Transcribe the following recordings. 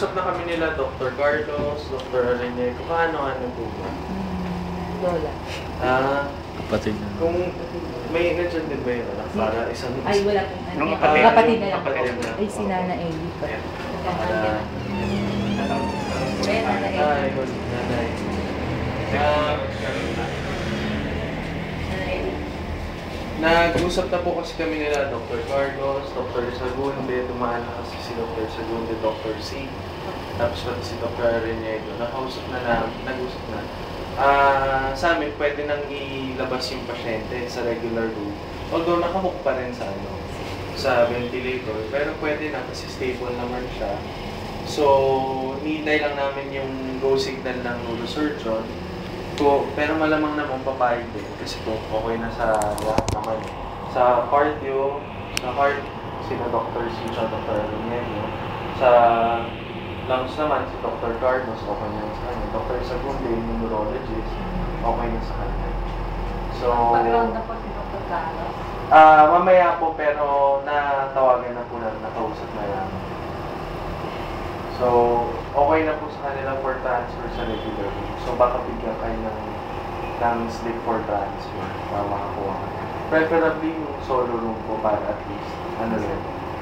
nag-usap na kami nila, Dr. Carlos, Dr. Rene, kung ano po ba? Lola. Kapatid na. Kung may nandiyan din ba yun, para isang... Ay, wala pong ano. Kapatid na lang. Ay, si Nana Ellie pa. Ay, nanay. Nag-usap na po kasi kami nila, Dr. Carlos, Dr. Sagunde, dumaan na kasi si Dr. Sagunde, Dr. C. Tapos pati si Dr. Renedo. Nag-usap na. Sa amin, pwede nang ilabas yung pasyente sa regular room. Although nakahook pa rin sa ventilator, pero pwede na kasi stable naman siya. So, nihintay lang namin yung go signal ng neurosurgeon. Pero malamang naman papayag din kasi okay na sa lahat naman. Sa cardio, sa heart, sina Dr. C at Dr. Armiño. Sa lungs naman, si Dr. Carlos, okay na sa kanya. Dr. Sagunde, yung neurologist, okay na sa kanya. So, Pag-round na po si Dr. Carlos? Mamaya po, pero natawagan na po na nakausap na yan. So, okay na po sa kanila for transfer sa regular room. So, baka bigyan kayo ng slip for transfer para makakuha kayo. Preferably yung solo room po para at least,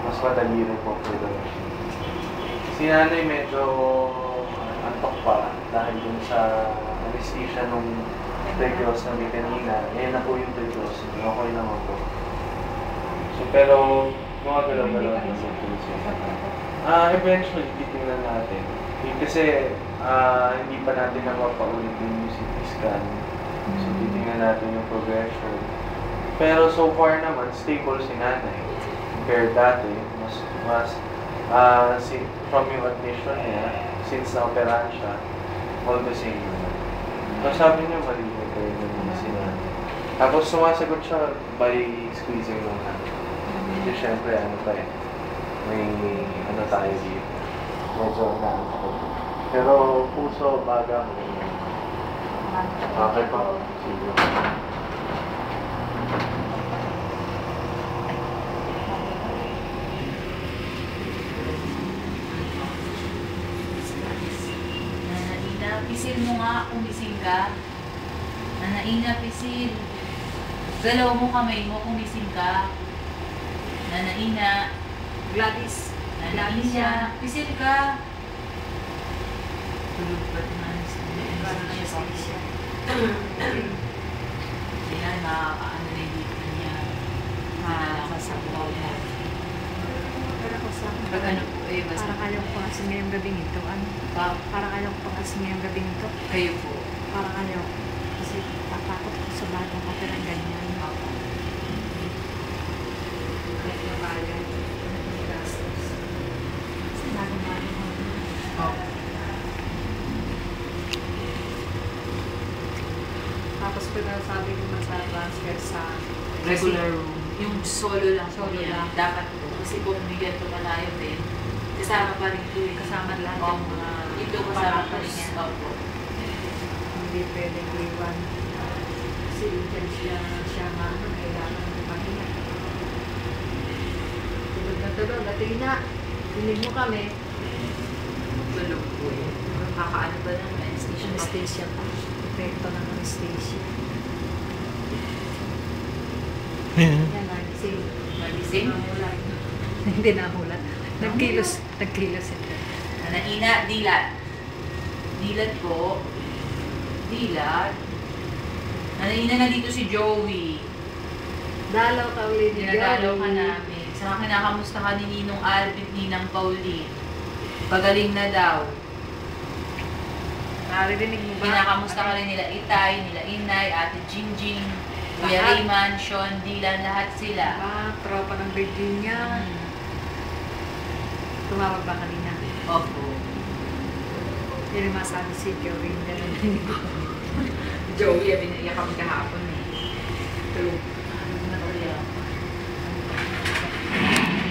mas madali rin po for the machine. Si nanay medyo antok pa dahil dun sa anesthesia nung tracheostomy namin kanina. Ngayon na po yung tracheostomy. Okay naman po. So, pero mga galaw-galaw na sa puso. Eventually, titingnan natin. Kasi hindi pa natin napapaulit yung CT scan. So, titingnan natin yung progression. Pero so far naman, stable si nanay. Compared dati, from yung admission niya, since na-operahan siya, all the same naman. So, sabi niya, maliit kayo naman si nanay. Tapos sumasagot siya by squeezing lang natin. Kasi syempre, may tayo dito. Medyo pero puso, baga, okay pa. Sige. Nanaina, pisil mo nga kung gising ka. Nanaina, pisil. Galaw mo kamay mo kung gising ka. Nanaina. Gladys. Nanaina, pisil ka. Tulog pa rin na anesthesia. Kaya nakakaano na yung dito niya. Nakakasabaw na. Pero ako sa Pag ano po eh, basta. parang ayaw ko kasi ngayong gabing ito. Parang ayaw ko kasi ngayong gabing ito. Kayo po. Parang ayaw ko. Kasi tatakot ko sa bagong ko pero ganyan. Kaya kaya. Gastos. Kasi bagong Tapos pinasabi ko transfer sa Regular room. Yung solo lang po Solo yan. lang. Dapat po. Kasi kung bigyan ito malayo din, kasama pa rin ito eh. kasama lahat Oo, ng mga ito kasama pa rin yan. Opo. hindi pwedeng iwan. Kasi dyan siya naman kailangan ng pahinga. Tulog na tulog. Atina, hiling mo kami. Tulog po eh. Nakakaano ba ng anesthesia? Anesthesia pa. Epekto ng anesthesia. Yan, nagising. Magising? Namulat. Hindi namulat. Nagkilos ito. Nanaina, dilat. Dilat po. Dilat. Nanaina na dito si Joey. Dalaw ka ulit ni Dinadalaw ka Joey. namin. Saka kinakamusta ka ni Ninong Alvin, Ninang Pauline. Pagaling na daw. Naririnig mo ba? Kinakamusta ka rin nila Itay, nila Inay, Ate Jingjing, Kuya Lahat. Rayman, Sean, Dylan, lahat sila. Tropa ng Virginia. Tumawag ba kanina? Opo. Yun yung masabi si Joey. Joey, iyak kami kahapon eh. Tulog